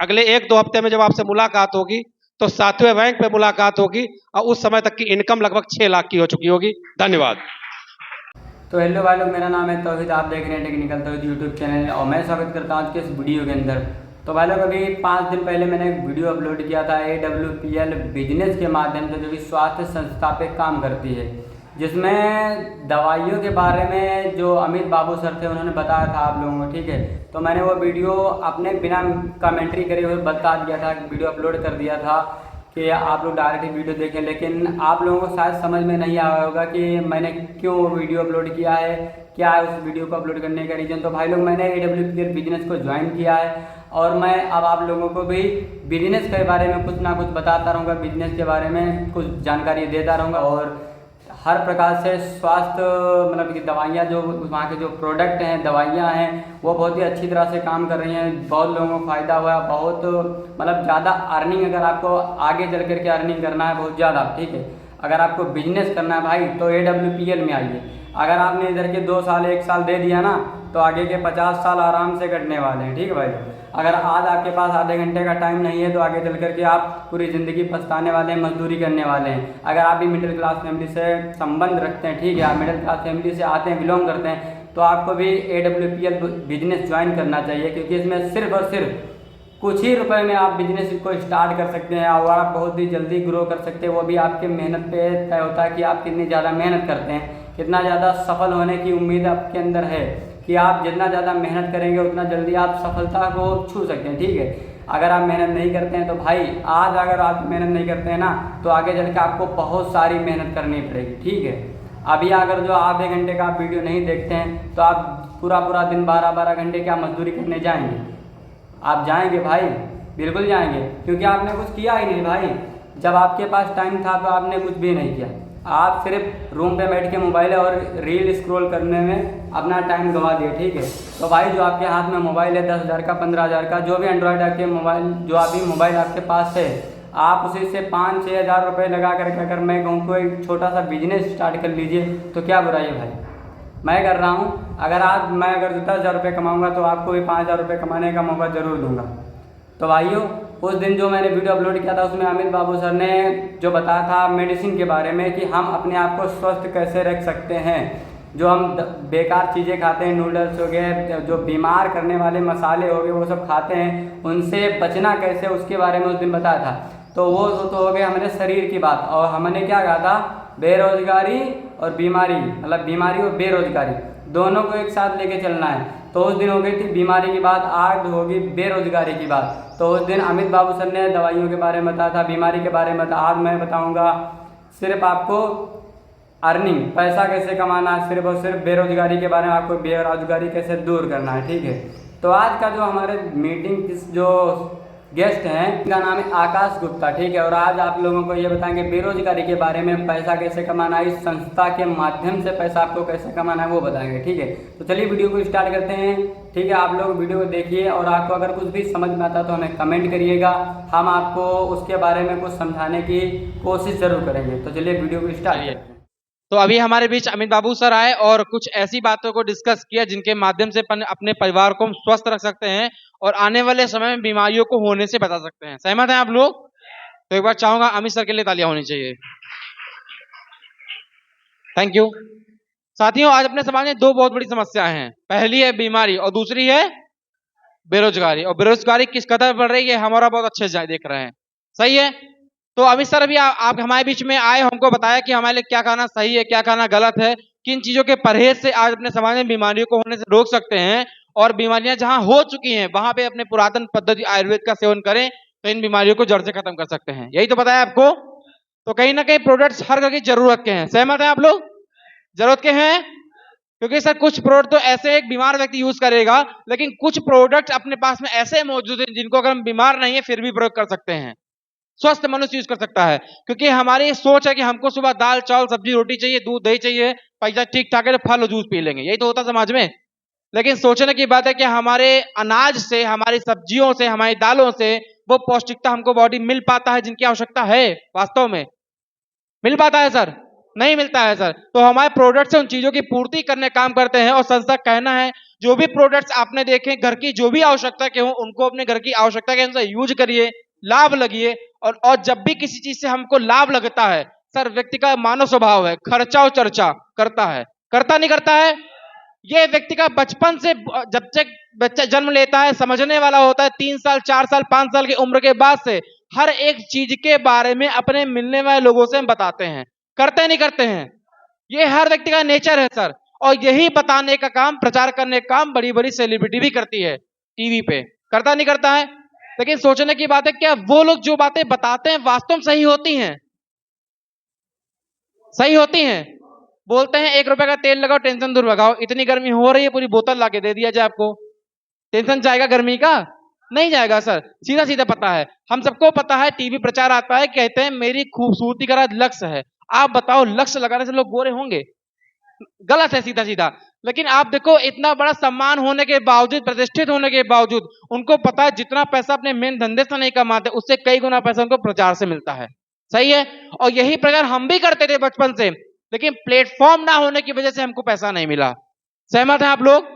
अगले 1-2 हफ्ते में जब आपसे मुलाकात होगी तो 7वें रैंक पे मुलाकात होगी और उस समय तक की इनकम लगभग 6 लाख की हो चुकी होगी। धन्यवाद। तो हेलो भाई लोग, मेरा नाम है तौहीद, आप देख रहे हैं टेक्निकल तौहीद यूट्यूब चैनल और मैं स्वागत करता हूँ आज के इस वीडियो के अंदर। तो भाई लोग, अभी 5 दिन पहले मैंने एक वीडियो अपलोड किया था AWPL बिजनेस के माध्यम से, जो कि स्वास्थ्य संस्था पे काम करती है, जिसमें दवाइयों के बारे में जो अमित बाबू सर थे उन्होंने बताया था आप लोगों को। ठीक है, तो मैंने वो वीडियो अपने बिना कमेंट्री करे हुए बता दिया था, वीडियो अपलोड कर दिया था कि आप लोग डायरेक्ट वीडियो देखें। लेकिन आप लोगों को शायद समझ में नहीं आया होगा कि मैंने क्यों वो वीडियो अपलोड किया है, क्या है उस वीडियो को अपलोड करने का रीज़न। तो भाई लोग, मैंने AWPL बिजनेस को ज्वाइन किया है और मैं अब आप लोगों को भी बिजनेस के बारे में कुछ ना कुछ बताता रहूँगा, बिजनेस के बारे में कुछ जानकारी देता रहूँगा और हर प्रकार से स्वास्थ्य मतलब कि दवाइयाँ जो वहाँ के जो प्रोडक्ट हैं, दवाइयाँ हैं, वो बहुत ही अच्छी तरह से काम कर रही हैं। बहुत लोगों को फ़ायदा हुआ है, बहुत मतलब ज़्यादा अर्निंग, अगर आपको आगे चल करके अर्निंग करना है बहुत ज़्यादा, ठीक है, अगर आपको बिजनेस करना है भाई तो AWPL में आइए। अगर आपने इधर के 2 साल 1 साल दे दिया ना तो आगे के 50 साल आराम से कटने वाले हैं। ठीक है भाई, अगर आज आपके पास आधे घंटे का टाइम नहीं है तो आगे चल करके आप पूरी ज़िंदगी पछताने वाले हैं, मजदूरी करने वाले हैं। अगर आप भी मिडिल क्लास फैमिली से संबंध रखते हैं, ठीक है, आप मिडिल क्लास फैमिली से आते हैं, बिलोंग करते हैं, तो आपको भी AWPL बिजनेस ज्वाइन करना चाहिए, क्योंकि इसमें सिर्फ और सिर्फ कुछ ही रुपए में आप बिजनेस को स्टार्ट कर सकते हैं और आप बहुत ही जल्दी ग्रो कर सकते हैं। वो भी आपके मेहनत पे तय होता है कि आप कितनी ज़्यादा मेहनत करते हैं, कितना ज़्यादा सफल होने की उम्मीद आपके अंदर है कि आप जितना ज़्यादा मेहनत करेंगे उतना जल्दी आप सफलता को छू सकते हैं। ठीक है, अगर आप मेहनत नहीं करते हैं तो भाई आज अगर आप मेहनत नहीं करते हैं ना तो आगे चल के आपको बहुत सारी मेहनत करनी पड़ेगी। ठीक है, अभी अगर जो आधे घंटे का आप वीडियो नहीं देखते हैं तो आप पूरा पूरा दिन 12-12 घंटे क्या मजदूरी करने जाएंगे? आप जाएंगे भाई, बिल्कुल जाएंगे, क्योंकि आपने कुछ किया ही नहीं भाई। जब आपके पास टाइम था तो आपने कुछ भी नहीं किया, आप सिर्फ रूम पे बैठ के मोबाइल और रील स्क्रॉल करने में अपना टाइम गंवा दिए। ठीक है, तो भाई जो आपके हाथ में मोबाइल है 10,000 का, 15,000 का, जो भी एंड्रॉयड आपके मोबाइल, जो अभी मोबाइल आपके पास है, आप उसी से 5-6 हज़ार रुपये लगा करके अगर मैं कहूँ को एक छोटा सा बिजनेस स्टार्ट कर लीजिए तो क्या बुराई है भाई? मैं कर रहा हूँ, अगर आज मैं अगर 10,000 रुपये कमाऊँगा तो आपको भी 5,000 रुपये कमाने का मौका ज़रूर दूंगा। तो भाइयों, उस दिन जो मैंने वीडियो अपलोड किया था उसमें अमित बाबू सर ने जो बताया था मेडिसिन के बारे में कि हम अपने आप को स्वस्थ कैसे रख सकते हैं। जो हम बेकार चीज़ें खाते हैं, नूडल्स हो गए, जो बीमार करने वाले मसाले हो गए, वो सब खाते हैं, उनसे बचना कैसे, उसके बारे में उस दिन बताया था। तो वो तो हो गए हमारे शरीर की बात, और हमने क्या कहा था, बेरोजगारी और बीमारी, मतलब बीमारी और बेरोजगारी दोनों को एक साथ लेके चलना है। तो उस दिन हो गई थी बीमारी की बात, आज होगी बेरोजगारी की बात। तो उस दिन अमित बाबू सर ने दवाइयों के बारे में बताया था, बीमारी के बारे में बताया, आज मैं बताऊंगा सिर्फ आपको अर्निंग, पैसा कैसे कमाना है, सिर्फ और सिर्फ बेरोजगारी के बारे में, आपको बेरोजगारी कैसे दूर करना है। ठीक है, तो आज का जो हमारे मीटिंग जो गेस्ट हैं इनका नाम है आकाश गुप्ता। ठीक है, और आज आप लोगों को ये बताएंगे बेरोजगारी के बारे में, पैसा कैसे कमाना है, इस संस्था के माध्यम से पैसा आपको कैसे कमाना है वो बताएंगे। ठीक है, तो चलिए वीडियो को स्टार्ट करते हैं। ठीक है, आप लोग वीडियो को देखिए और आपको अगर कुछ भी समझ में आता है तो हमें कमेंट करिएगा, हम आपको उसके बारे में कुछ समझाने की कोशिश जरूर करेंगे। तो चलिए वीडियो को स्टार्ट करते हैं। तो अभी हमारे बीच अमित बाबू सर आए और कुछ ऐसी बातों को डिस्कस किया जिनके माध्यम से अपने परिवार को हम स्वस्थ रख सकते हैं और आने वाले समय में बीमारियों को होने से बचा सकते हैं। सहमत हैं आप लोग? तो एक बार चाहूंगा अमित सर के लिए तालियां होनी चाहिए। Thank you. साथियों, आज अपने समाज में 2 बहुत बड़ी समस्याएं हैं। पहली है बीमारी और दूसरी है बेरोजगारी। और बेरोजगारी किस कदर बढ़ रही है हमारा बहुत अच्छे से देख रहे हैं। सही है? तो अमित सर अभी आप हमारे बीच में आए, हमको बताया कि हमारे लिए क्या खाना सही है, क्या खाना गलत है, किन चीजों के परहेज से आज अपने समाज में बीमारियों को होने से रोक सकते हैं, और बीमारियां जहां हो चुकी हैं वहां पे अपने पुरातन पद्धति आयुर्वेद का सेवन करें तो इन बीमारियों को जड़ से खत्म कर सकते हैं। यही तो बताया आपको। तो कहीं ना कहीं प्रोडक्ट्स हर घर की जरूरत के हैं। सहमत है आप लोग? जरूरत के हैं, क्योंकि सर कुछ प्रोडक्ट तो ऐसे एक बीमार व्यक्ति यूज करेगा, लेकिन कुछ प्रोडक्ट अपने पास में ऐसे मौजूद हैं जिनको अगर हम बीमार नहीं है फिर भी प्रयोग कर सकते हैं, स्वस्थ मनुष्य यूज कर सकता है। क्योंकि हमारी सोच है कि हमको सुबह दाल चावल सब्जी रोटी चाहिए, दूध दही चाहिए, पैसा ठीक ठाक है तो फल और जूस पी लेंगे, यही तो होता समाज में। लेकिन सोचने की बात है कि हमारे अनाज से, हमारी सब्जियों से, हमारी दालों से वो पौष्टिकता हमको बॉडी मिल पाता है जिनकी आवश्यकता है, वास्तव में मिल पाता है सर? नहीं मिलता है सर। तो हमारे प्रोडक्ट से उन चीजों की पूर्ति करने काम करते हैं। और संस्था का कहना है जो भी प्रोडक्ट्स आपने देखे घर की जो भी आवश्यकता के हो उनको अपने घर की आवश्यकता के अनुसार यूज करिए, लाभ लगिए। और जब भी किसी चीज से हमको लाभ लगता है सर, व्यक्ति का मानव स्वभाव है खर्चा और चर्चा करता है, करता नहीं करता है। ये व्यक्ति का बचपन से जब तक बच्चा जन्म लेता है समझने वाला होता है, 3 साल 4 साल 5 साल की उम्र के बाद से हर एक चीज के बारे में अपने मिलने वाले लोगों से हम बताते हैं, करते नहीं करते हैं। ये हर व्यक्ति का नेचर है सर। और यही बताने का काम, प्रचार करने का काम बड़ी बड़ी सेलिब्रिटी भी करती है टीवी पे, करता नहीं करता है। लेकिन सोचने की बात है क्या वो लोग जो बातें बताते हैं वास्तव में सही होती हैं? सही होती हैं? बोलते हैं 1 रुपए का तेल लगाओ टेंशन दूर भगाओ, इतनी गर्मी हो रही है पूरी बोतल लाके दे दिया जाए आपको, टेंशन जाएगा गर्मी का? नहीं जाएगा सर। सीधा सीधा पता है, हम सबको पता है, टीवी प्रचार आता है, कहते हैं मेरी खूबसूरती का राज लक्ष्य है। आप बताओ लक्ष्य लगाने से लोग गोरे होंगे? गलत है सीधा सीधा। लेकिन आप देखो इतना बड़ा सम्मान होने के बावजूद, प्रतिष्ठित होने के बावजूद उनको पता है जितना पैसा अपने मेन धंधे से नहीं कमाते उससे कई गुना पैसा उनको प्रचार से मिलता है। सही है। और यही प्रचार हम भी करते थे बचपन से, लेकिन प्लेटफॉर्म ना होने की वजह से हमको पैसा नहीं मिला। सहमत है आप लोग?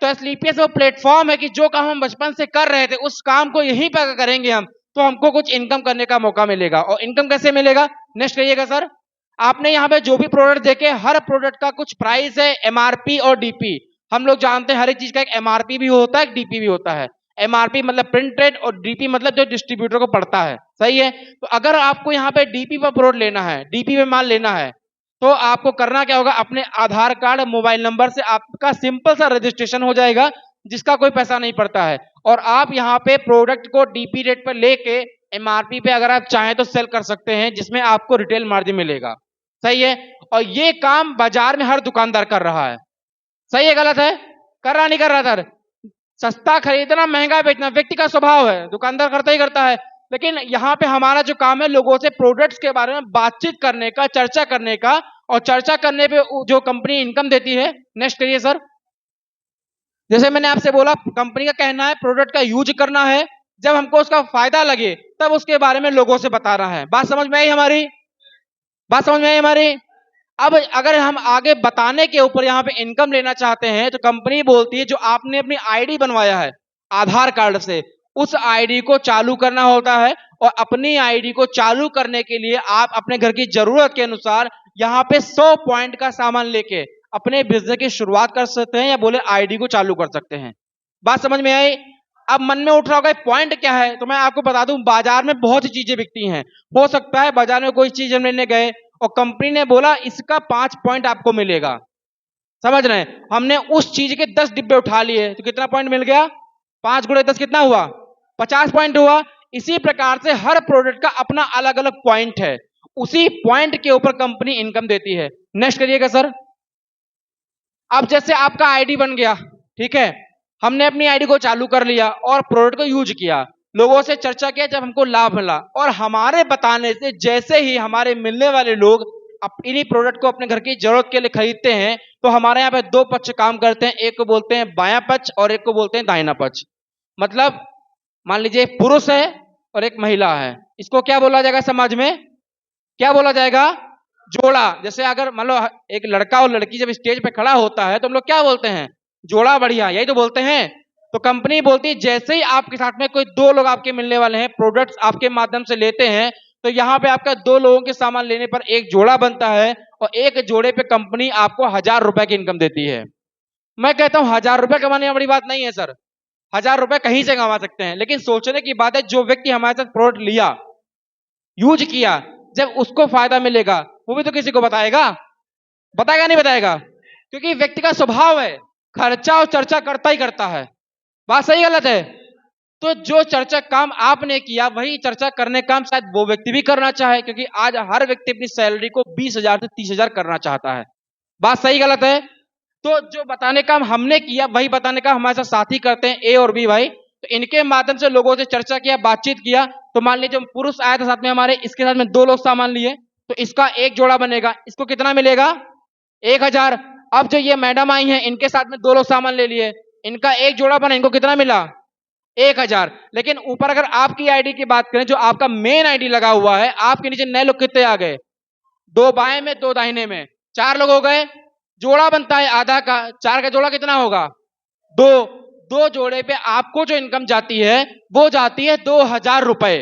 तो एसलीपीएस वो प्लेटफॉर्म है कि जो काम हम बचपन से कर रहे थे उस काम को यहीं पर करेंगे हम, तो हमको कुछ इनकम करने का मौका मिलेगा। और इनकम कैसे मिलेगा? नेक्स्ट कहिएगा सर। आपने यहाँ पे जो भी प्रोडक्ट देखे हर प्रोडक्ट का कुछ प्राइस है, एमआरपी और डीपी। हम लोग जानते हैं हर एक चीज का एक एमआरपी भी होता है, एक डीपी भी होता है। एमआरपी मतलब प्रिंटेड और डीपी मतलब जो डिस्ट्रीब्यूटर को पड़ता है। सही है। तो अगर आपको यहाँ पे डीपी पर प्रोडक्ट लेना है, डीपी पे माल लेना है, तो आपको करना क्या होगा, अपने आधार कार्ड मोबाइल नंबर से आपका सिंपल सा रजिस्ट्रेशन हो जाएगा जिसका कोई पैसा नहीं पड़ता है। और आप यहाँ पे प्रोडक्ट को डीपी रेट पर लेके एमआरपी पे अगर आप चाहें तो सेल कर सकते हैं जिसमें आपको रिटेल मार्जिन मिलेगा। सही है। और ये काम बाजार में हर दुकानदार कर रहा है। सही है गलत है? कर रहा नहीं कर रहा सर? सस्ता खरीदना महंगा बेचना व्यक्ति का स्वभाव है, दुकानदार करता ही करता है। लेकिन यहाँ पे हमारा जो काम है लोगों से प्रोडक्ट्स के बारे में बातचीत करने का, चर्चा करने का। और चर्चा करने पे जो कंपनी इनकम देती है। नेक्स्ट करिए सर। जैसे मैंने आपसे बोला कंपनी का कहना है प्रोडक्ट का यूज करना है, जब हमको उसका फायदा लगे तब उसके बारे में लोगों से बता रहा है। बात समझ में आई हमारी? बात समझ में आई हमारी? अब अगर हम आगे बताने के ऊपर यहाँ पे इनकम लेना चाहते हैं तो कंपनी बोलती है जो आपने अपनी आईडी बनवाया है आधार कार्ड से, उस आईडी को चालू करना होता है। और अपनी आईडी को चालू करने के लिए आप अपने घर की जरूरत के अनुसार यहाँ पे 100 पॉइंट का सामान लेके अपने बिजनेस की शुरुआत कर सकते हैं, या बोले आईडी को चालू कर सकते हैं। बात समझ में आई? अब मन में उठ रहा होगा पॉइंट क्या है, तो मैं आपको बता दूं बाजार में बहुत सी चीजें बिकती हैं। हो सकता है बाजार में कोई चीज हम लेने गए और कंपनी ने बोला इसका 5 पॉइंट आपको मिलेगा, समझ रहे हैं? हमने उस चीज के 10 डिब्बे उठा लिए तो कितना पॉइंट मिल गया? 5 गुणे 10 कितना हुआ? 50 पॉइंट हुआ। इसी प्रकार से हर प्रोडक्ट का अपना अलग अलग पॉइंट है, उसी पॉइंट के ऊपर कंपनी इनकम देती है। नेक्स्ट करिएगा सर। अब जैसे आपका आईडी बन गया, ठीक है, हमने अपनी आईडी को चालू कर लिया और प्रोडक्ट को यूज किया, लोगों से चर्चा किया, जब हमको लाभ मिला और हमारे बताने से जैसे ही हमारे मिलने वाले लोग इन्हीं प्रोडक्ट को अपने घर की जरूरत के लिए खरीदते हैं, तो हमारे यहाँ पे 2 पक्ष काम करते हैं। एक को बोलते हैं बायां पक्ष और एक को बोलते हैं दाहिना पक्ष। मतलब मान लीजिए एक पुरुष है और एक महिला है, इसको क्या बोला जाएगा समाज में? क्या बोला जाएगा? जोड़ा। जैसे अगर मान लो एक लड़का और लड़की जब स्टेज पे खड़ा होता है तो हम लोग क्या बोलते हैं? जोड़ा बढ़िया, यही तो बोलते हैं। तो कंपनी बोलती है जैसे ही आपके साथ में कोई 2 लोग आपके मिलने वाले हैं, प्रोडक्ट्स आपके माध्यम से लेते हैं, तो यहाँ पे आपका 2 लोगों के सामान लेने पर एक जोड़ा बनता है और एक जोड़े पे कंपनी आपको 1000 रुपए की इनकम देती है। मैं कहता हूं 1000 रुपए कमाने में बड़ी बात नहीं है सर, 1000 रुपए कहीं से कमा सकते हैं। लेकिन सोचने की बात है जो व्यक्ति हमारे साथ प्रोडक्ट लिया, यूज किया, जब उसको फायदा मिलेगा वो भी तो किसी को बताएगा। बताएगा नहीं बताएगा? क्योंकि व्यक्ति का स्वभाव है खर्चा और चर्चा करता ही करता है। बात सही गलत है? तो जो चर्चा काम आपने किया वही चर्चा करने काम शायद वो व्यक्ति भी करना चाहे, क्योंकि आज हर व्यक्ति अपनी सैलरी को 20,000 से 30,000 करना चाहता है। बात सही गलत है? तो जो बताने काम हमने किया वही बताने का हमारे साथ साथी करते हैं ए और बी भाई। तो इनके माध्यम से लोगों से चर्चा किया, बातचीत किया। तो मान लीजिए जो पुरुष आया था साथ में हमारे, इसके साथ में 2 लोग सामान लिए, तो इसका एक जोड़ा बनेगा, इसको कितना मिलेगा? 1000। अब जो ये मैडम आई हैं इनके साथ में 2 लोग सामान ले लिए, इनका एक जोड़ा बना, इनको कितना मिला? 1000। लेकिन ऊपर अगर आपकी आईडी की बात करें, जो आपका मेन आईडी लगा हुआ है, आपके नीचे नए लोग कितने आ गए? 2 बाएं में 2 दाहिने में, 4 लोग हो गए। जोड़ा बनता है आधा का, 4 का जोड़ा कितना होगा? 2। 2 जोड़े पे आपको जो इनकम जाती है वो जाती है 2000 रुपए।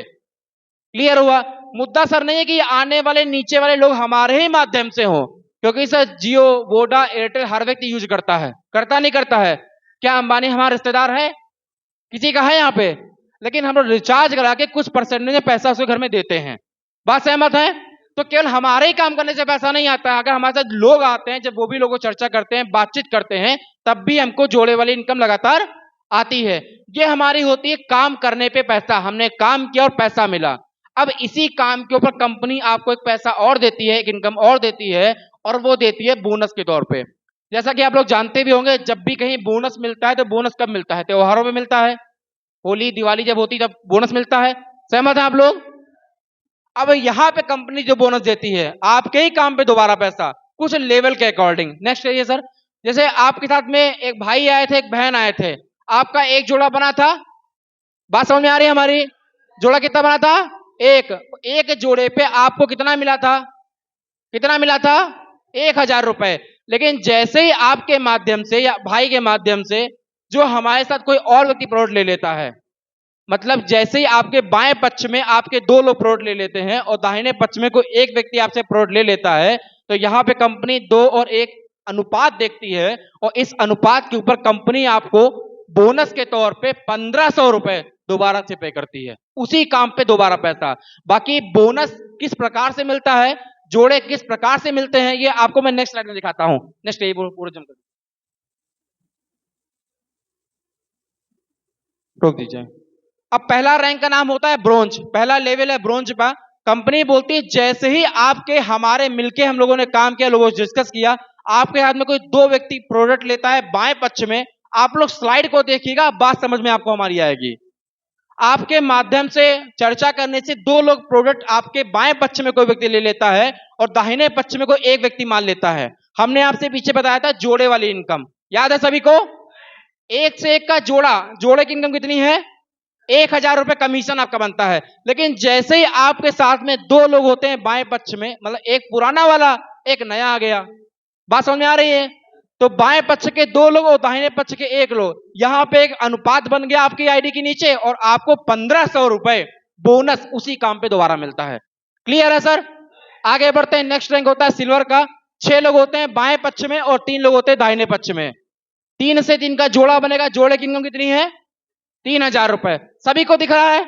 क्लियर हुआ? मुद्दा सर नहीं है कि आने वाले नीचे वाले लोग हमारे ही माध्यम से हो, क्योंकि सर जियो, वोडा, एयरटेल हर व्यक्ति यूज करता है, करता नहीं करता है? क्या अंबानी हमारा रिश्तेदार है? किसी का है यहाँ पे? लेकिन हम लोग रिचार्ज करा के कुछ परसेंटेज पैसा उसके घर में देते हैं। बात सहमत है? तो केवल हमारे ही काम करने से पैसा नहीं आता है, अगर हमारे साथ लोग आते हैं, जब वो भी लोगों चर्चा करते हैं, बातचीत करते हैं, तब भी हमको जोड़े वाली इनकम लगातार आती है। ये हमारी होती है काम करने पे पैसा, हमने काम किया और पैसा मिला। अब इसी काम के ऊपर कंपनी आपको एक पैसा और देती है, एक इनकम और देती है, और वो देती है बोनस के तौर पे। जैसा कि आप लोग जानते भी होंगे, जब भी कहीं बोनस मिलता है तो बोनस कब मिलता है? त्योहारों में मिलता है। होली दिवाली जब होती है तब बोनस मिलता है। सहमत है आप लोग? अब यहां पे कंपनी जो बोनस देती है आपके ही काम पे दोबारा पैसा, कुछ लेवल के अकॉर्डिंग। नेक्स्ट कहिए सर। जैसे आपके साथ में एक भाई आए थे, एक बहन आए थे, आपका एक जोड़ा बना था। बात समझ में आ रही है हमारी? जोड़ा कितना बना था? एक जोड़े पे आपको कितना मिला था? कितना मिला था? 1000 रुपए। लेकिन जैसे ही आपके माध्यम से या भाई के माध्यम से जो हमारे साथ कोई और व्यक्ति प्रोडक्ट ले लेता है, मतलब जैसे ही आपके बाएं पक्ष में आपके 2 लोग प्रोडक्ट ले लेते हैं और दाहिने पक्ष में कोई एक व्यक्ति आपसे प्रोडक्ट ले लेता है, तो यहां पे कंपनी 2 और 1 अनुपात देखती है, और इस अनुपात के ऊपर कंपनी आपको बोनस के तौर पे 1500 रुपए दोबारा से पे करती है, उसी काम पे दोबारा पैसा। बाकी बोनस किस प्रकार से मिलता है, जोड़े किस प्रकार से मिलते हैं, ये आपको मैं नेक्स्ट स्लाइड में दिखाता हूं। नेक्स्ट ये पूरा जम कर रोक दीजिए। अब पहला रैंक का नाम होता है ब्रोंज, पहला लेवल है ब्रोंज का। कंपनी बोलती है जैसे ही आपके हमारे मिलके हम लोगों ने काम किया, लोगों से डिस्कस किया, आपके हाथ में कोई 2 व्यक्ति प्रोडक्ट लेता है बाएं पक्ष में, आप लोग स्लाइड को देखिएगा, बात समझ में आपको हमारी आएगी। आपके माध्यम से चर्चा करने से 2 लोग प्रोडक्ट आपके बाएं पक्ष में कोई व्यक्ति ले लेता है और दाहिने पक्ष में कोई एक व्यक्ति मान लेता है। हमने आपसे पीछे बताया था जोड़े वाली इनकम, याद है सभी को? 1 से 1 का जोड़ा, जोड़े की इनकम कितनी है? 1000 रुपए कमीशन आपका बनता है। लेकिन जैसे ही आपके साथ में 2 लोग होते हैं बाएं पक्ष में, मतलब एक पुराना वाला एक नया आ गया, बात समझ में आ रही है? तो बाएं पक्ष के 2 लोग और दाहिने पक्ष के 1 लोग, यहां पे एक अनुपात बन गया आपकी आईडी के नीचे, और आपको 1500 रुपए बोनस उसी काम पे दोबारा मिलता है। क्लियर है सर? आगे बढ़ते हैं। नेक्स्ट रैंक होता है सिल्वर का। 6 लोग होते हैं बाएं पक्ष में और 3 लोग होते हैं दाहिने पक्ष में। 3 से 3 का जोड़ा बनेगा, जोड़े की इनकम कितनी है? 3000 रुपए। सभी को दिख रहा है?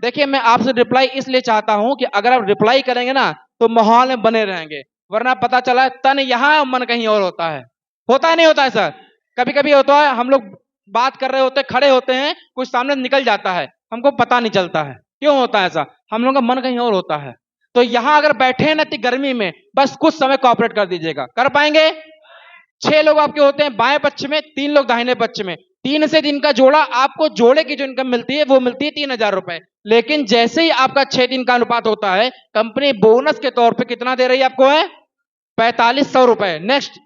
देखिए, मैं आपसे रिप्लाई इसलिए चाहता हूं कि अगर आप रिप्लाई करेंगे ना तो माहौल में बने रहेंगे, वरना पता चला तन यहां मन कहीं और होता है। होता है नहीं होता है सर? कभी कभी होता है, हम लोग बात कर रहे होते हैं, खड़े होते हैं, कुछ सामने निकल जाता है, हमको पता नहीं चलता है। क्यों होता है ऐसा? हम लोगों का मन कहीं और होता है। तो यहां अगर बैठे हैं ना इतनी गर्मी में, बस कुछ समय कोऑपरेट कर दीजिएगा। कर पाएंगे? 6 लोग आपके होते हैं बाएं पक्ष में, 3 लोग दाहिने पक्ष में। 3 से 3 का जोड़ा, आपको जोड़े की जो इनकम मिलती है वो मिलती है 3000 रुपए। लेकिन जैसे ही आपका 6-3 का अनुपात होता है, कंपनी बोनस के तौर पे कितना दे रही है आपको? है 4500 रुपए। नेक्स्ट,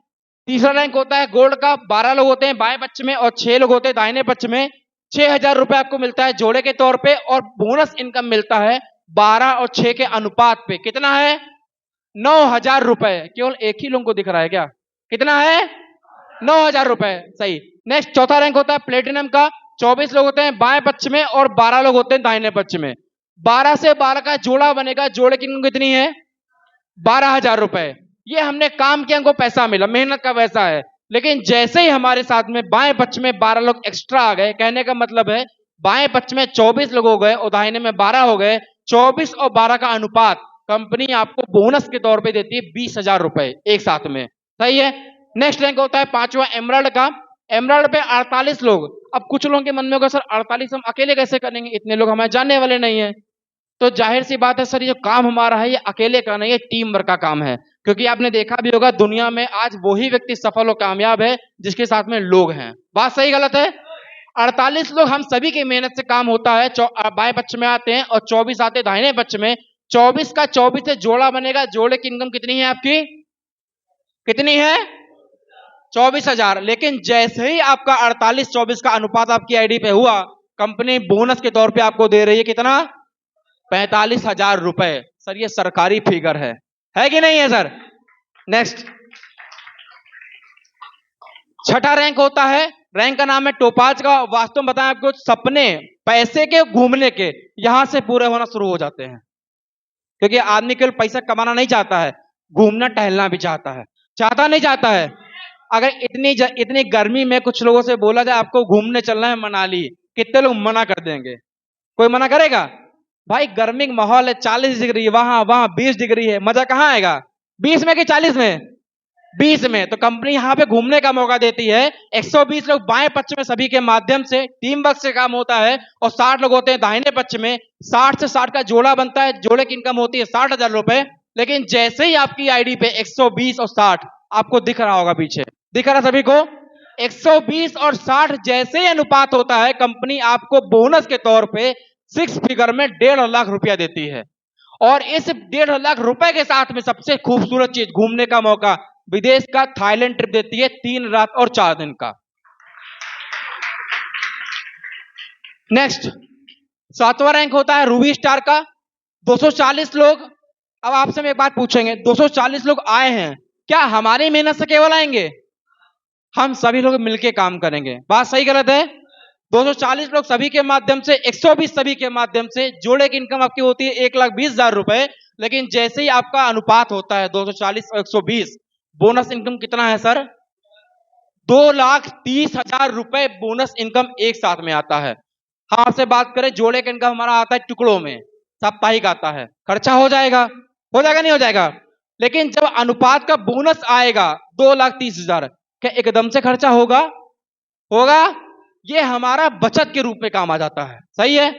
तीसरा रैंक होता है गोल्ड का। 12 लोग होते हैं बाएं पक्ष में और 6 लोग होते हैं दाहिने पक्ष में। 6000 रुपए आपको मिलता है जोड़े के तौर पे, और बोनस इनकम मिलता है 12 और 6 के अनुपात पे। कितना है? 9000 रुपए। केवल एक ही लोगों को दिख रहा है क्या? कितना है? 9000 रुपए। सही। नेक्स्ट, चौथा रैंक होता है प्लेटिनम का। 24 लोग होते हैं बाएं पक्ष में और 12 लोग होते हैं दाहिने पक्ष में। 12 से 12 का जोड़ा बनेगा, जोड़े की इनकम कितनी है? 12000 रुपए। ये हमने काम किया, हमको पैसा मिला, मेहनत का पैसा है। लेकिन जैसे ही हमारे साथ में बाएं पक्ष में 12 लोग एक्स्ट्रा आ गए, कहने का मतलब है बाएं पक्ष में 24 लोग हो गए और दाहिने में 12 हो गए, 24 और 12 का अनुपात कंपनी आपको बोनस के तौर पे देती है 20000 रुपए एक साथ में। सही है? नेक्स्ट रैंक होता है पांचवा एमराल्ड का। एमराल्ड पे 48 लोग। अब कुछ लोगों के मन में होगा सर 48 हम अकेले कैसे करेंगे, इतने लोग हमारे जानने वाले नहीं है। तो जाहिर सी बात है सर, ये जो काम हमारा है ये अकेले का नहीं है, टीम वर्क का काम है। क्योंकि आपने देखा भी होगा दुनिया में आज वही व्यक्ति सफल और कामयाब है जिसके साथ में लोग हैं। बात सही गलत है? 48 लोग, हम सभी की मेहनत से काम होता है। बाएं पक्ष में आते हैं और 24 आते हैं दाहिने पक्ष में। 24 का 24 से जोड़ा बनेगा, जोड़े की इनकम कितनी है आपकी? कितनी है? 24000। लेकिन जैसे ही आपका 48-24 का अनुपात आपकी आईडी पे हुआ, कंपनी बोनस के तौर पे आपको दे रही है कितना? 45000 रुपए। सर ये सरकारी फिगर है, है कि नहीं है सर? नेक्स्ट, छठा रैंक होता है, रैंक का नाम है टोपाज का। वास्तव में बताएं आपको, सपने पैसे के, घूमने के, यहां से पूरे होना शुरू हो जाते हैं। क्योंकि आदमी केवल पैसा कमाना नहीं चाहता है, घूमना टहलना भी चाहता है। चाहता नहीं चाहता है? अगर इतनी गर्मी में कुछ लोगों से बोला जाए आपको घूमने चलना है मनाली, कितने लोग मना कर देंगे? कोई मना करेगा? भाई गर्मी का माहौल है, 40 डिग्री, वहां वहां 20 डिग्री है, मजा कहां आएगा? 20 में कि 40 में? 20 में। तो कंपनी यहां पे घूमने का मौका देती है। 120 लोग बाएं पक्ष में सभी के माध्यम से टीम वर्क से काम होता है, और 60 लोग होते हैं दाहिने पक्ष में। 60 से 60 का जोड़ा बनता है, जोड़े की इनकम होती है 60,000 रुपए। लेकिन जैसे ही आपकी आईडी पे 120 और 60 आपको दिख रहा होगा, पीछे दिख रहा सभी को, 120 और 60 जैसे ही अनुपात होता है, कंपनी आपको बोनस के तौर पे 6 फिगर में 1.5 लाख रुपया देती है। और इस 1.5 लाख रुपए के साथ में सबसे खूबसूरत चीज, घूमने का मौका, विदेश का थाईलैंड ट्रिप देती है 3 रात और 4 दिन का। नेक्स्ट, 7वां रैंक होता है रूबी स्टार का, 240 लोग। अब आपसे हम एक बात पूछेंगे, 240 लोग आए हैं, क्या हमारी मेहनत से केवल आएंगे? हम सभी लोग मिलके काम करेंगे। बात सही गलत है? 240 लोग सभी के माध्यम से, 120 सभी के माध्यम से, जोड़े की इनकम आपकी होती है 1,20,000 रुपए। लेकिन जैसे ही आपका अनुपात होता है 240 और 120, बोनस इनकम कितना है सर? 2,30,000 रुपए बोनस इनकम एक साथ में आता है। हम आपसे बात करें, जोड़े का इनकम हमारा आता है टुकड़ों में, साप्ताहिक आता है, खर्चा हो जाएगा, हो जाएगा नहीं हो जाएगा? लेकिन जब अनुपात का बोनस आएगा 2,30,000, क्या एकदम से खर्चा होगा? होगा? ये हमारा बचत के रूप में काम आ जाता है। सही है?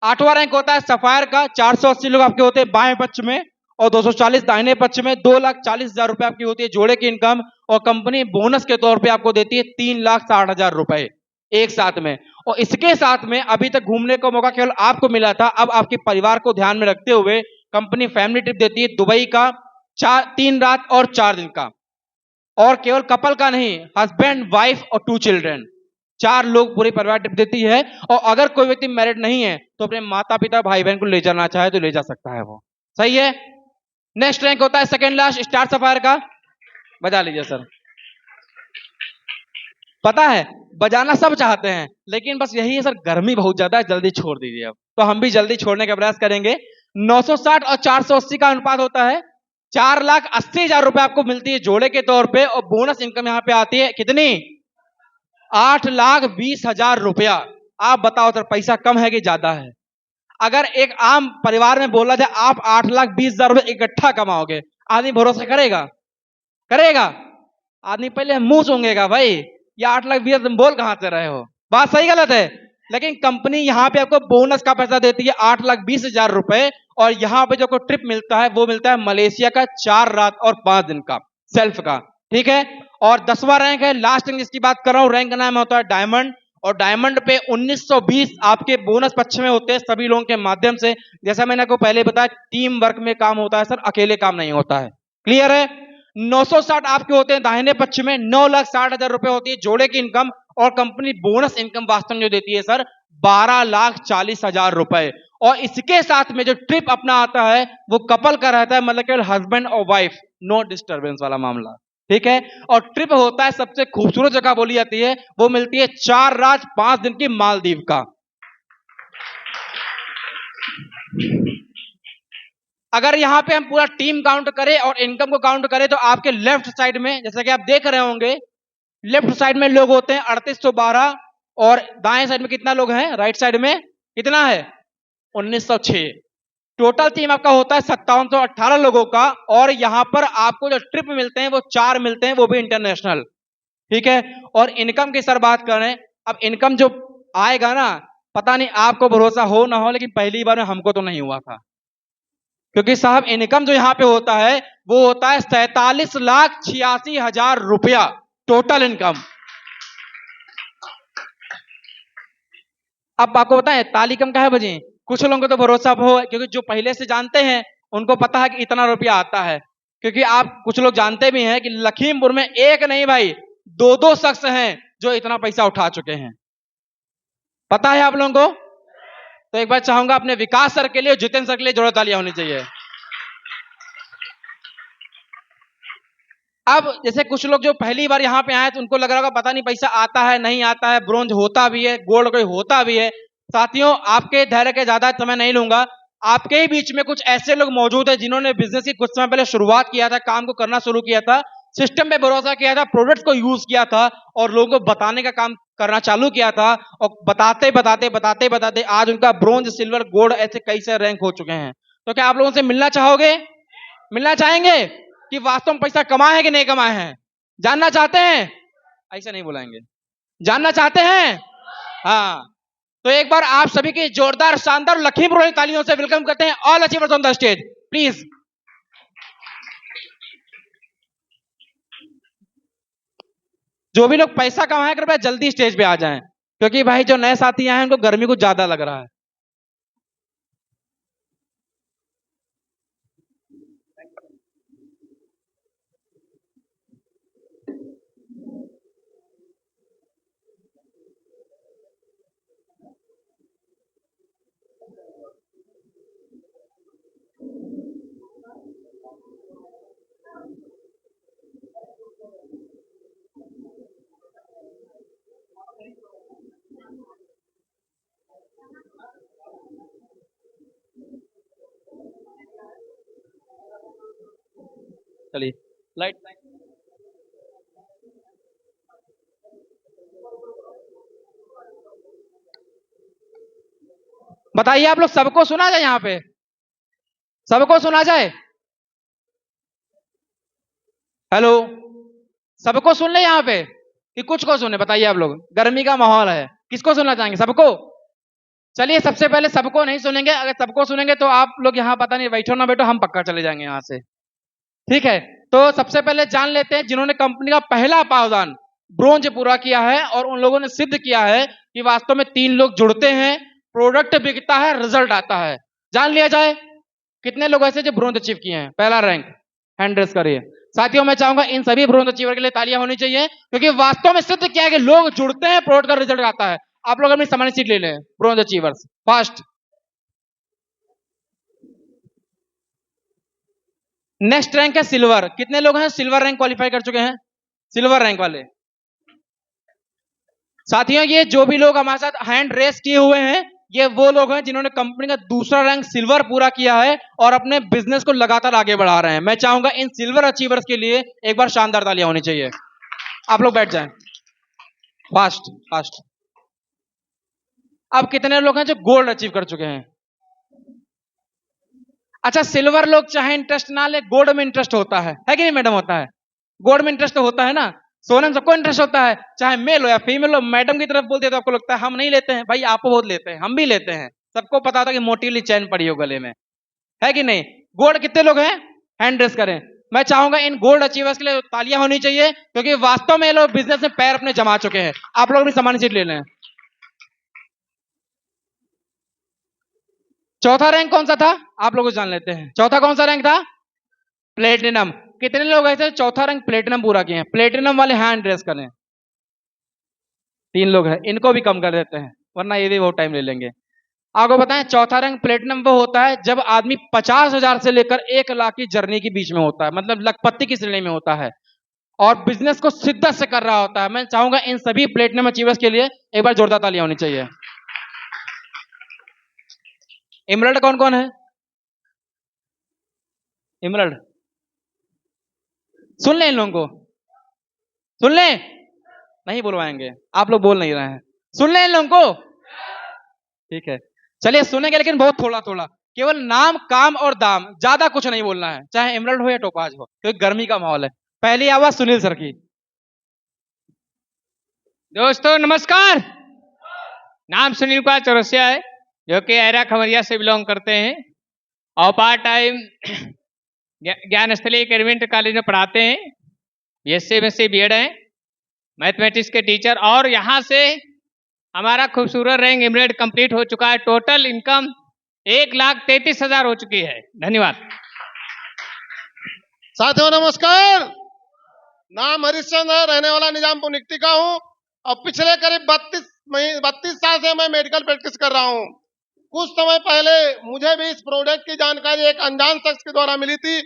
8वां रैंक होता है सफायर का, 480 लोग आपके होते हैं बाएं पक्ष में, और 240 दाहिने पक्ष में। 2,40,000 रुपए आपकी होती है जोड़े की इनकम, और कंपनी बोनस के तौर पे आपको देती है 3,60,000 रुपए एक साथ में। और इसके साथ में अभी तक घूमने का मौका केवल आपको मिला था, अब आपके परिवार को ध्यान में रखते हुए कंपनी फैमिली ट्रिप देती है दुबई का, 3 रात और 4 दिन का। और केवल कपल का नहीं, हस्बैंड, वाइफ और 2 चिल्ड्रन, 4 लोग पूरे परिवार ट्रिप देती है। और अगर कोई व्यक्ति मैरिड नहीं है तो अपने माता पिता भाई बहन को ले जाना चाहे तो ले जा सकता है वो। सही है? नेक्स्ट रैंक होता है सेकंड लास्ट स्टार सफायर का, बजा लीजिए सर। पता है बजाना सब चाहते हैं, लेकिन बस यही है सर, गर्मी बहुत ज्यादा है, जल्दी छोड़ दीजिए। अब तो हम भी जल्दी छोड़ने का प्रयास करेंगे। 960 और 480 का अनुपात होता है, 4,80,000 रुपए आपको मिलती है जोड़े के तौर पे, और बोनस इनकम यहां पे आती है कितनी? 8,20,000 रुपया। आप बताओ सर, पैसा कम है कि ज्यादा है? अगर एक आम परिवार में बोला जाए आप 8,20,000 रुपए इकट्ठा कमाओगे, आदमी भरोसा करेगा? करेगा? आदमी पहले मुंह सूंघेगा, भाई ये 8,20,000 तुम बोल कहां से रहे हो? बात सही गलत है? लेकिन कंपनी यहां पे आपको बोनस का पैसा देती है 8,20,000 रुपए, और यहां पे जो ट्रिप मिलता है वो मिलता है मलेशिया का 4 रात और 5 दिन का, सेल्फ का। ठीक है? और 10वां रैंक है, लास्ट रैंक जिसकी बात कर रहा हूं, रैंक का नाम होता है डायमंड। और डायमंड पे 1920 आपके बोनस पक्ष में होते हैं सभी लोगों के माध्यम से। जैसा मैंने आपको पहले बताया, टीम वर्क में काम होता है सर, अकेले काम नहीं होता है। क्लियर है? 960 आपके होते हैं दाहिने पक्ष में, 9,60,000 रुपए होती है जोड़े की इनकम, और कंपनी बोनस इनकम वास्तव में जो देती है सर 12,40,000 रुपए। और इसके साथ में जो ट्रिप अपना आता है वो कपल का रहता है, मतलब केवल हस्बैंड और वाइफ, नो डिस्टर्बेंस वाला मामला। ठीक है? और ट्रिप होता है, सबसे खूबसूरत जगह बोली जाती है, वो मिलती है 4 रात 5 दिन की मालदीव का। अगर यहां पे हम पूरा टीम काउंट करें और इनकम को काउंट करें तो आपके लेफ्ट साइड में, जैसा कि आप देख रहे होंगे, लेफ्ट साइड में लोग होते हैं 3812, और दाएं साइड में कितना लोग हैं? राइट साइड में कितना है? 1906। टोटल टीम आपका होता है 5718 लोगों का। और यहां पर आपको जो ट्रिप मिलते हैं वो 4 मिलते हैं, वो भी इंटरनेशनल। ठीक है? और इनकम की सर बात करें, अब इनकम जो आएगा ना, पता नहीं आपको भरोसा हो ना हो, लेकिन पहली बार में हमको तो नहीं हुआ था। क्योंकि साहब इनकम जो यहां पे होता है वो होता है 47,86,000 रुपया टोटल इनकम। अब आपको बताएं ताली कम का है बजी, कुछ लोगों को तो भरोसा हो, क्योंकि जो पहले से जानते हैं उनको पता है कि इतना रुपया आता है। क्योंकि आप कुछ लोग जानते भी हैं कि लखीमपुर में एक नहीं भाई, 2-2 शख्स हैं जो इतना पैसा उठा चुके हैं। पता है आप लोगों को? तो एक बार चाहूंगा अपने विकास सर के लिए, जितेंद्र सर के लिए जोरदार तालियां होनी चाहिए। अब जैसे कुछ लोग जो पहली बार यहाँ पे आए तो उनको लग रहा होगा पता नहीं पैसा आता है नहीं आता है, ब्रोंज होता भी है, गोल्ड कोई होता भी है। साथियों, आपके धैर्य के ज्यादा समय नहीं लूंगा। आपके ही बीच में कुछ ऐसे लोग मौजूद है जिन्होंने बिजनेस की कुछ समय पहले शुरुआत किया था, काम को करना शुरू किया था, सिस्टम पे भरोसा किया था, प्रोडक्ट को यूज किया था और लोगों को बताने का काम करना चालू किया था, और बताते बताते बताते बताते आज उनका ब्रोंज, सिल्वर, गोल्ड ऐसे कई सारे रैंक हो चुके हैं। तो क्या आप लोगों से मिलना चाहोगे? मिलना चाहेंगे कि वास्तव में पैसा कमाए हैं कि नहीं कमाए हैं? जानना चाहते हैं? ऐसा नहीं बुलाएंगे। जानना चाहते हैं? हाँ। तो एक बार आप सभी की जोरदार, शानदार, लखीमपुर वाली तालियों से वेलकम करते हैं all achievers on the stage, please. जो भी लोग पैसा कमाए कृपया जल्दी स्टेज पे आ जाएं, क्योंकि भाई जो नए साथी आए हैं उनको गर्मी कुछ ज्यादा लग रहा है। चलिए लाइट। बताइए आप लोग, सबको सुना जाए? यहाँ पे सबको सुना जाए? हेलो, सबको सुन ले यहाँ पे कि कुछ को सुने? बताइए आप लोग, गर्मी का माहौल है, किसको सुनना चाहेंगे? सबको? चलिए सबसे पहले सबको नहीं सुनेंगे, अगर सबको सुनेंगे तो आप लोग यहाँ पता नहीं बैठो ना बैठो, हम पक्का चले जाएंगे यहाँ से। ठीक है, तो सबसे पहले जान लेते हैं जिन्होंने कंपनी का पहला पावदान ब्रोंज पूरा किया है और उन लोगों ने सिद्ध किया है कि वास्तव में 3 लोग जुड़ते हैं, प्रोडक्ट बिकता है, रिजल्ट आता है। जान लिया जाए कितने लोग ऐसे जो ब्रोंज अचीव किए हैं, पहला रैंक? हैंड रेस करिए। साथियों, मैं चाहूंगा इन सभी ब्रोंज अचीवर के लिए तालियां होनी चाहिए, क्योंकि वास्तव में सिद्ध किया है कि लोग जुड़ते हैं, प्रोडक्ट का रिजल्ट आता है। आप लोग अपनी सामान्य सीट ले लें, bronze achievers fast. Next rank है सिल्वर। कितने लोग हैं सिल्वर रैंक क्वालिफाई कर चुके हैं? सिल्वर रैंक वाले साथियों, ये जो भी लोग हमारे साथ हैंड रेस किए हुए हैं, ये वो लोग हैं जिन्होंने कंपनी का दूसरा रैंक सिल्वर पूरा किया है और अपने बिजनेस को लगातार आगे बढ़ा रहे हैं। मैं चाहूंगा इन सिल्वर अचीवर्स के लिए एक बार शानदार तालियां होनी चाहिए। आप लोग बैठ जाएं, फास्ट फास्ट। अब कितने लोग हैं जो गोल्ड अचीव कर चुके हैं? अच्छा, सिल्वर लोग चाहे इंटरेस्ट ना ले, गोल्ड में इंटरेस्ट होता है कि नहीं मैडम? होता है, गोल्ड में इंटरेस्ट तो होता है ना। सोने में सबको इंटरेस्ट होता है, चाहे मेल हो या फीमेल हो। मैडम की तरफ बोलते तो आपको लगता है हम नहीं लेते हैं, भाई आप बहुत लेते हैं, हम भी लेते हैं। सबको पता था कि मोटी वाली चैन पड़ी हो गले में, है कि नहीं? गोल्ड कितने लोग हैं? हैंड रेस करें। मैं चाहूंगा इन गोल्ड अचीवर्स के लिए तालियां होनी चाहिए, क्योंकि वास्तव में ये लोग बिजनेस में पैर अपने जमा चुके हैं। आप लोग भी सामान्य सीट ले लें। चौथा रैंक कौन सा था? आप लोग जान लेते हैं, चौथा कौन सा रैंक था? प्लेटिनम। कितने लोग ऐसे चौथा रैंक प्लेटिनम पूरा किए हैं? प्लेटिनम वाले हैंड रेस करें। 3 लोग हैं, इनको भी कम कर देते हैं वरना ये भी बहुत टाइम ले लेंगे। आपको बताएं, चौथा रैंक प्लेटिनम वो होता है जब आदमी 50,000 से लेकर 1 लाख की जर्नी के बीच में होता है, मतलब लखपति की श्रेणी में होता है और बिजनेस को शिद्दत से कर रहा होता है। मैं चाहूंगा इन सभी प्लेटिनम अचीवर्स के लिए एक बार जोरदार तालियां होनी चाहिए। इमरल्ड कौन कौन है? इमरल्ड सुन लें, इन लोगों को सुन लें, नहीं बुलवाएंगे, आप लोग बोल नहीं रहे हैं। सुन लें इन लोगों को, ठीक है। चलिए सुनेंगे, लेकिन बहुत थोड़ा थोड़ा, केवल नाम, काम और दाम, ज्यादा कुछ नहीं बोलना है, चाहे एमरल्ड हो या टोपाज हो, क्योंकि गर्मी का माहौल है। पहली आवाज सुनील सर की। दोस्तों नमस्कार। नाम सुनील कुमार चौरसिया है, जो कि एरा खमरिया से बिलोंग करते हैं और पार्ट टाइम ज्ञान स्थली एकेडमी कॉलेज में पढ़ाते हैं। BSc MSc B.Ed हैं, मैथमेटिक्स के टीचर। और यहाँ से हमारा खूबसूरत रैंक इमरेड कंप्लीट हो चुका है। टोटल इनकम 1,33,000 हो चुकी है। धन्यवाद। साथियों नमस्कार। नाम हरिश्चंद्र है, रहने वाला निजामपुर निकटी का हूँ और पिछले करीब 32 साल से मैं मेडिकल प्रैक्टिस कर रहा हूँ। कुछ समय पहले मुझे भी इस प्रोडक्ट की जानकारी एक अनजान शख्स के द्वारा मिली थी।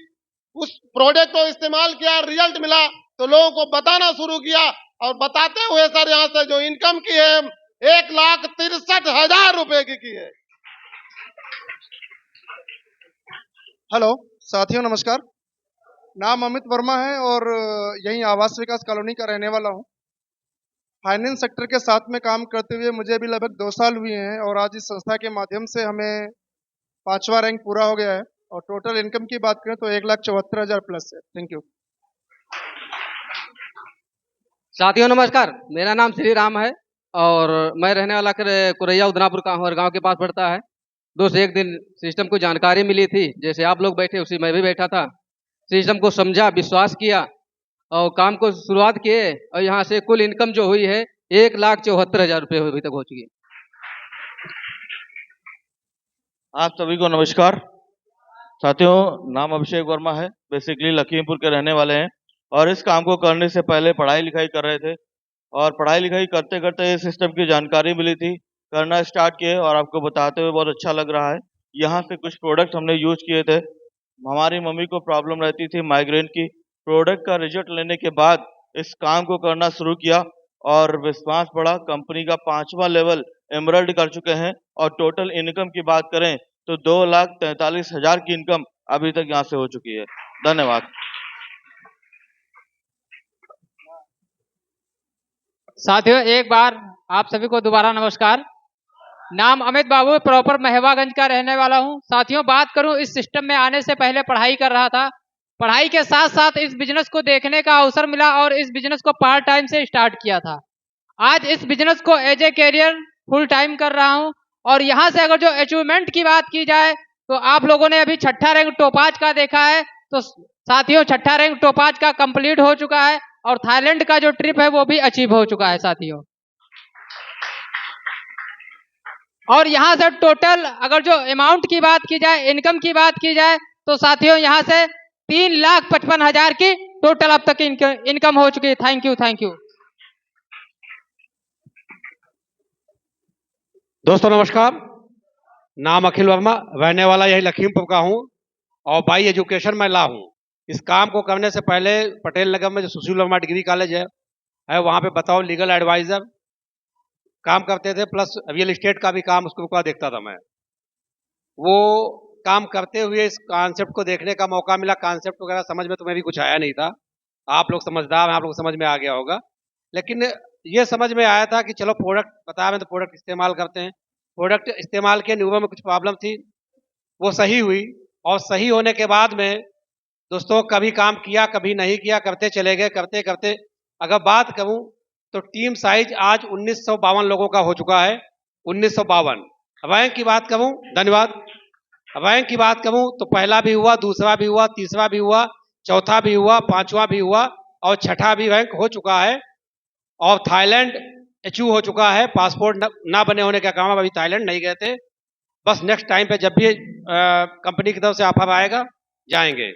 उस प्रोडक्ट को इस्तेमाल किया, रिजल्ट मिला तो लोगों को बताना शुरू किया और बताते हुए सर यहाँ से जो इनकम की है 1,63,000 रुपए की है। हेलो साथियों, नमस्कार। नाम अमित वर्मा है और यहीं आवास विकास कॉलोनी का रहने वाला हूँ। फाइनेंस सेक्टर के साथ में काम करते हुए मुझे भी लगभग 2 साल हुए हैं और आज इस संस्था के माध्यम से हमें 5वां रैंक पूरा हो गया है और टोटल इनकम की बात करें तो 1,74,000 प्लस है। Thank you. साथियों नमस्कार, मेरा नाम श्री राम है और मैं रहने वाला कुरैया उदनापुर का हूँ और गांव के पास पड़ता है। दोस्त एक दिन सिस्टम को जानकारी मिली थी, जैसे आप लोग बैठे उसी मैं भी बैठा था। सिस्टम को समझा, विश्वास किया और काम को शुरुआत किए और यहाँ से कुल इनकम जो हुई है 1,74,000 रुपये अभी तक हो चुकी है। आप सभी को नमस्कार। साथियों, नाम अभिषेक वर्मा है, बेसिकली लखीमपुर के रहने वाले हैं और इस काम को करने से पहले पढ़ाई लिखाई कर रहे थे और पढ़ाई लिखाई करते करते इस सिस्टम की जानकारी मिली थी, करना स्टार्ट किए और आपको बताते हुए बहुत अच्छा लग रहा है। यहाँ से कुछ प्रोडक्ट हमने यूज किए थे। हमारी मम्मी को प्रॉब्लम रहती थी माइग्रेन की। प्रोडक्ट का रिजल्ट लेने के बाद इस काम को करना शुरू किया और विश्वास बढ़ा। कंपनी का 5वां लेवल एमरल्ड कर चुके हैं और टोटल इनकम की बात करें तो 2,43,000 की इनकम अभी तक यहाँ से हो चुकी है। धन्यवाद। साथियों, एक बार आप सभी को दोबारा नमस्कार। नाम अमित बाबू, प्रॉपर महवागंज का रहने वाला हूं। साथियों, बात करूं, इस सिस्टम में आने से पहले पढ़ाई कर रहा था। पढ़ाई के साथ साथ इस बिजनेस को देखने का अवसर मिला और इस बिजनेस को पार्ट टाइम से स्टार्ट किया था। आज इस बिजनेस को as a career full time कर रहा हूं और यहाँ से अगर जो अचीवमेंट की बात की जाए तो आप लोगों ने अभी 6ठा रैंक टोपाज का देखा है। तो साथियों, 6ठा रैंक टोपाज का कंप्लीट हो चुका है और थाईलैंड का जो ट्रिप है वो भी अचीव हो चुका है साथियों। और यहाँ से टोटल अगर जो अमाउंट की बात की जाए, इनकम की बात की जाए तो साथियों यहाँ से 3,55,000 की टोटल अब तक इनकम हो चुकी है। Thank you, thank you. दोस्तों नमस्कार, नाम अखिल वर्मा, रहने वाला यही लखीमपुर का हूँ और बाई एजुकेशन में ला हूँ। इस काम को करने से पहले पटेल नगर में जो सुशील वर्मा डिग्री कॉलेज है वहाँ पे बताओ लीगल एडवाइजर काम करते थे, प्लस रियल एस्टेट का भी काम उसको का देखता था मैं। वो काम करते हुए इस कॉन्सेप्ट को देखने का मौका मिला। कॉन्सेप्ट वगैरह समझ में तो मेरी कुछ आया नहीं था, आप लोग समझदार हैं, आप लोग समझ में आ गया होगा। लेकिन ये समझ में आया था कि चलो प्रोडक्ट बताया मैं तो प्रोडक्ट इस्तेमाल करते हैं। प्रोडक्ट इस्तेमाल के न्यूरो में कुछ प्रॉब्लम थी, वो सही हुई और सही होने के बाद में दोस्तों कभी काम किया कभी नहीं किया, करते चले गए। करते करते अगर बात करूं तो टीम साइज आज 1952 लोगों का हो चुका है। 1952 रैंक की बात करूं, धन्यवाद। रैंक की बात करूं तो पहला भी हुआ, दूसरा भी हुआ, तीसरा भी हुआ, चौथा भी हुआ, पांचवा भी हुआ और 6ठा भी रैंक हो चुका है और थाईलैंड अचीव हो चुका है। पासपोर्ट ना बने होने के कारण अभी थाईलैंड नहीं गए थे। बस नेक्स्ट टाइम पे जब भी कंपनी की तरफ से ऑफर आएगा जाएंगे।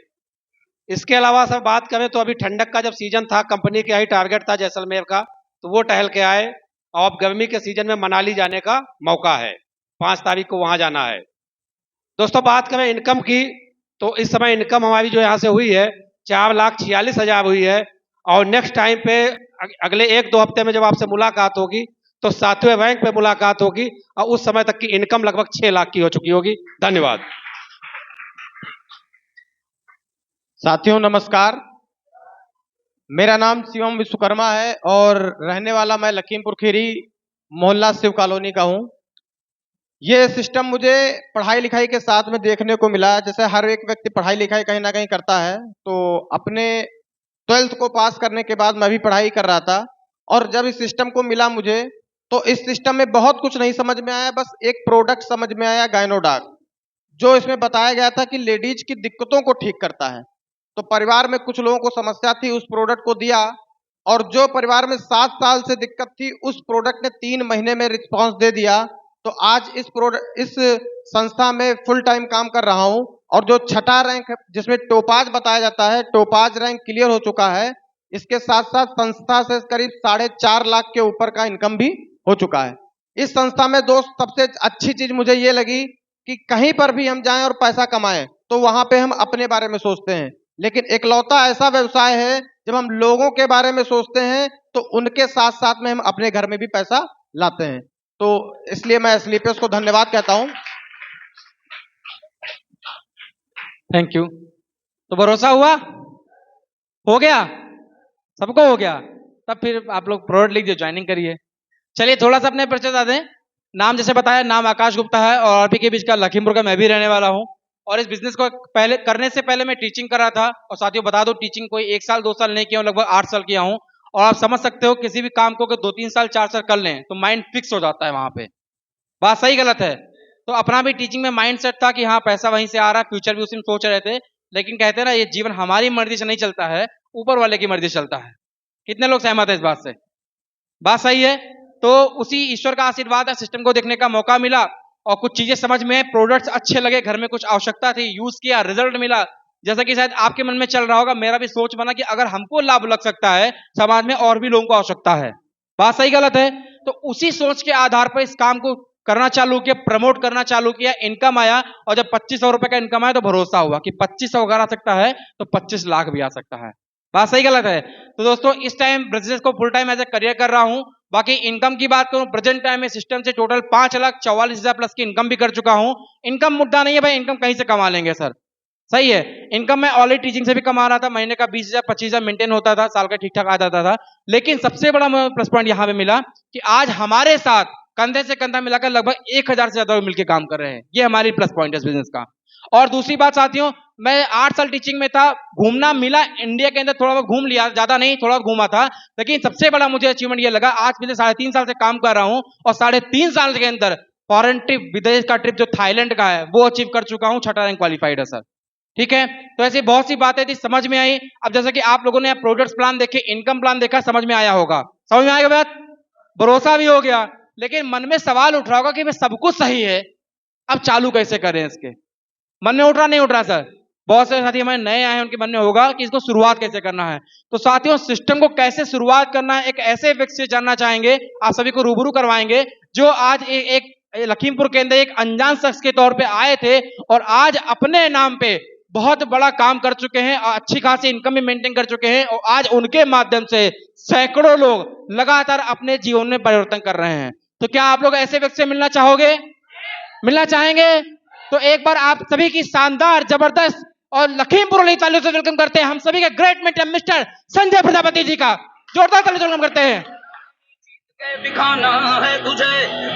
इसके अलावा सर बात करें तो अभी ठंडक का जब सीजन था, कंपनी का ही टारगेट था जैसलमेर का, तो वो टहल के आए और अब गर्मी के सीजन में मनाली जाने का मौका है। 5 तारीख को वहां जाना है। दोस्तों बात करें इनकम की तो इस समय इनकम हमारी जो यहाँ से हुई है 4,46,000 हुई है और नेक्स्ट टाइम पे अगले 1-2 हफ्ते में जब आपसे मुलाकात होगी तो 7वें रैंक पे मुलाकात होगी और उस समय तक की इनकम लगभग 6 लाख की हो चुकी होगी। धन्यवाद। साथियों नमस्कार, मेरा नाम शिवम विश्वकर्मा है और रहने वाला मैं लखीमपुर खीरी मोहल्ला शिव कॉलोनी का हूँ। ये सिस्टम मुझे पढ़ाई लिखाई के साथ में देखने को मिला। जैसे हर एक व्यक्ति पढ़ाई लिखाई कहीं ना कहीं करता है, तो अपने 12th को पास करने के बाद मैं भी पढ़ाई कर रहा था और जब इस सिस्टम को मिला मुझे तो इस सिस्टम में बहुत कुछ नहीं समझ में आया। बस एक प्रोडक्ट समझ में आया, गायनोडॉग, जो इसमें बताया गया था कि लेडीज की दिक्कतों को ठीक करता है। तो परिवार में कुछ लोगों को समस्या थी, उस प्रोडक्ट को दिया और जो परिवार में 7 साल से दिक्कत थी उस प्रोडक्ट ने 3 महीने में रिस्पॉन्स दे दिया। तो आज इस संस्था में फुल टाइम काम कर रहा हूं और जो 6ठा रैंक जिसमें टोपाज बताया जाता है, टोपाज रैंक क्लियर हो चुका है। इसके साथ साथ संस्था से करीब 4.5 लाख के ऊपर का इनकम भी हो चुका है। इस संस्था में दोस्त सबसे अच्छी चीज मुझे ये लगी कि कहीं पर भी हम जाएं और पैसा कमाएं तो वहां पे हम अपने बारे में सोचते हैं। लेकिन इकलौता ऐसा व्यवसाय है जब हम लोगों के बारे में सोचते हैं तो उनके साथ साथ में हम अपने घर में भी पैसा लाते हैं। तो इसलिए मैं स्लीपर्स को धन्यवाद कहता हूं। Thank you. तो भरोसा हुआ, हो गया, सबको हो गया, तब फिर आप लोग प्रोडक्ट लिख दिए, ज्वाइनिंग करिए। चलिए थोड़ा सा अपने परिचय बता दें। नाम जैसे बताया, नाम आकाश गुप्ता है और आरपी के बीच का लखीमपुर का मैं भी रहने वाला हूं। और इस बिजनेस को पहले करने से पहले मैं टीचिंग कर रहा था। और साथियों बता दो, टीचिंग कोई 1 साल 2 साल नहीं किया हूं, लगभग 8 साल किया हूं। और आप समझ सकते हो किसी भी काम को 2-3 साल 4 साल कर लें तो माइंड फिक्स हो जाता है वहां पे। बात सही गलत है? तो अपना भी टीचिंग में माइंड सेट था कि हाँ पैसा वहीं से आ रहा है, फ्यूचर भी उसी में सोच रहे थे। लेकिन कहते हैं ना, ये जीवन हमारी मर्जी से नहीं चलता है, ऊपर वाले की मर्जी से चलता है। कितने लोग सहमत है इस बात से? बात सही है। तो उसी ईश्वर का आशीर्वाद है, सिस्टम को देखने का मौका मिला और कुछ चीजें समझ में, प्रोडक्ट्स अच्छे लगे, घर में कुछ आवश्यकता थी, यूज किया, रिजल्ट मिला। जैसा कि शायद आपके मन में चल रहा होगा, मेरा भी सोच बना कि अगर हमको लाभ लग सकता है, समाज में और भी लोगों को आवश्यकता है। बात सही गलत है? तो उसी सोच के आधार पर इस काम को करना चालू किया, प्रमोट करना चालू किया, इनकम आया। और जब 2500 रुपए का इनकम आया तो भरोसा हुआ कि 2500 अगर आ सकता है तो 25 लाख भी आ सकता है। बात सही गलत है? तो दोस्तों, इस टाइम बिजनेस को full time as a career कर रहा हूं। बाकी इनकम की बात करूं, प्रेजेंट टाइम में सिस्टम से टोटल 5,44,000 प्लस की इनकम भी कर चुका हूं। इनकम मुद्दा नहीं है भाई, इनकम कहीं से कमा लेंगे सर, सही है। इनकम मैं ऑलरेडी टीचिंग से भी कमा रहा था, महीने का 20,000 25,000 मेंटेन होता था, साल का ठीक ठाक आ जाता था। लेकिन सबसे बड़ा प्लस पॉइंट यहां पे मिला कि आज हमारे साथ कंधे से कंधा मिलाकर लगभग 1,000 से ज्यादा लोग मिलकर काम कर रहे हैं। ये हमारी प्लस पॉइंट है इस बिजनेस का। और दूसरी बात साथियों, मैं 8 साल टीचिंग में था, घूमना मिला इंडिया के अंदर, थोड़ा बहुत घूम लिया, ज्यादा नहीं, थोड़ा बहुत घूमा था। लेकिन सबसे बड़ा मुझे अचीवमेंट ये लगा, आज पिछले 3.5 साल से काम कर रहा हूं और 3.5 साल के अंदर फॉरेन ट्रिप, विदेश का ट्रिप जो थाईलैंड का है वो अचीव कर चुका हूं, 6ठा रैंक क्वालिफाइड है सर। ठीक है, तो ऐसी बहुत सी बातें थी, समझ में आई। अब जैसे कि आप लोगों ने प्रोडक्ट्स प्लान देखे, इनकम प्लान देखा, समझ में आया होगा, समझ में आएगा बात, भरोसा भी हो गया। लेकिन मन में सवाल उठ रहा होगा कि भाई सब कुछ सही है, अब चालू कैसे करें? इसके मन में उठ रहा नहीं उठ रहा सर? बहुत से साथी हमारे नए आए हैं, उनके मन में होगा कि इसको शुरुआत कैसे करना है। तो साथियों, सिस्टम को कैसे शुरुआत करना है, एक ऐसे व्यक्ति से जानना चाहेंगे, आप सभी को रूबरू करवाएंगे, जो आज एक लखीमपुर के अंदर एक अनजान शख्स के तौर पे आए थे और आज अपने नाम पे बहुत बड़ा काम कर चुके हैं और अच्छी खासी इनकम भी मेंटेन कर चुके हैं। और आज उनके माध्यम से सैकड़ों लोग लगातार अपने जीवन में परिवर्तन कर रहे हैं। तो क्या आप लोग ऐसे व्यक्ति से मिलना चाहोगे? मिलना चाहेंगे? तो एक बार आप सभी की शानदार, जबरदस्त और लखीमपुर वाली तालियों से वेलकम करते हैं हम सभी के great mentor mister Sanjay Prajapati ji का। जोरदार तालियों से वेलकम करते हैं। दिखाना है तुझे।